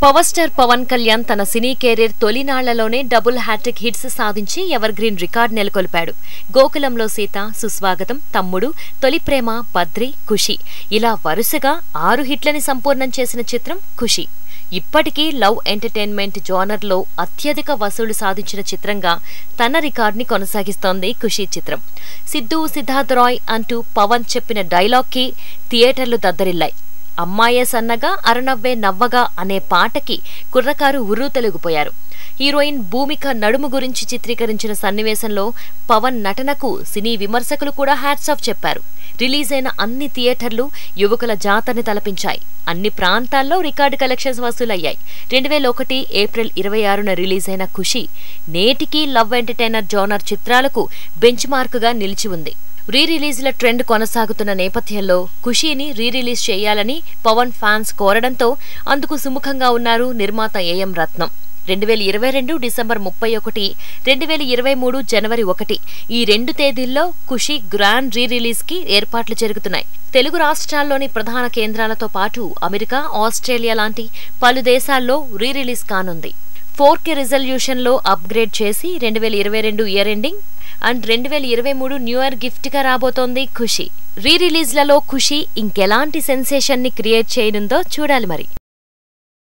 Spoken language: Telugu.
పవర్ స్టార్ పవన్ కళ్యాణ్ తన సినీ కెరీర్ తొలినాళ్లలోనే డబుల్ హ్యాట్రిక్ హిట్స్ సాధించి ఎవర్ గ్రీన్ రికార్డ్ నెలకొల్పాడు. గోకులంలో సీత, సుస్వాగతం, తమ్ముడు, తొలి ప్రేమ, బద్రి, ఖుషి ఇలా వరుసగా 6 హిట్లని సంపూర్ణం చేసిన చిత్రం ఖుషి. ఇప్పటికీ లవ్ ఎంటర్టైన్మెంట్ జోనర్లో అత్యధిక వసూలు సాధించిన చిత్రంగా తన రికార్డుని కొనసాగిస్తోంది ఖుషి చిత్రం. సిద్ధు, సిద్ధార్థ్ రాయ్ అంటూ పవన్ చెప్పిన డైలాగ్కి థియేటర్లు దద్దరిల్లాయి. అమ్మాయే సన్నగా అరనవ్వే నవ్వగా అనే పాటకి కుర్రకారు ఉర్రూతెలుగుపోయారు. హీరోయిన్ భూమిక నడుము గురించి చిత్రీకరించిన సన్నివేశంలో పవన్ నటనకు సినీ విమర్శకులు కూడా హ్యాట్స్ ఆఫ్ చెప్పారు. రిలీజ్ అయిన అన్ని థియేటర్లు యువకుల జాతరని తలపించాయి. అన్ని ప్రాంతాల్లో రికార్డు కలెక్షన్స్ వసూలయ్యాయి. 2001 ఏప్రిల్ 26న రిలీజ్ అయిన ఖుషి నేటికీ లవ్ ఎంటర్టైనర్ జోనర్ చిత్రాలకు బెంచ్ మార్కుగా నిలిచి ఉంది. రీరిలీజ్ల ట్రెండ్ కొనసాగుతున్న నేపథ్యంలో ఖుషీని రీరిలీజ్ చేయాలని పవన్ ఫ్యాన్స్ కోరడంతో అందుకు సుముఖంగా ఉన్నారు నిర్మాత ఏఎం రత్నం. 2022 డిసెంబర్ 31, 2023 జనవరి 1 ఈ 2 తేదీల్లో ఖుషి గ్రాండ్ రీరిలీజ్కి ఏర్పాట్లు జరుగుతున్నాయి. తెలుగు రాష్ట్రాల్లోని ప్రధాన కేంద్రాలతో పాటు అమెరికా, ఆస్ట్రేలియా లాంటి పలు దేశాల్లో రీరిలీజ్ కానుంది. 4K రిజల్యూషన్లో అప్గ్రేడ్ చేసి 2022 year ending and 2023 new year gift గా రాబోతోంది ఖుషి. రీరిలీజ్లలో ఖుషి ఇంకెలాంటి సెన్సేషన్ ని క్రియేట్ చేయనుందో చూడాలి మరి.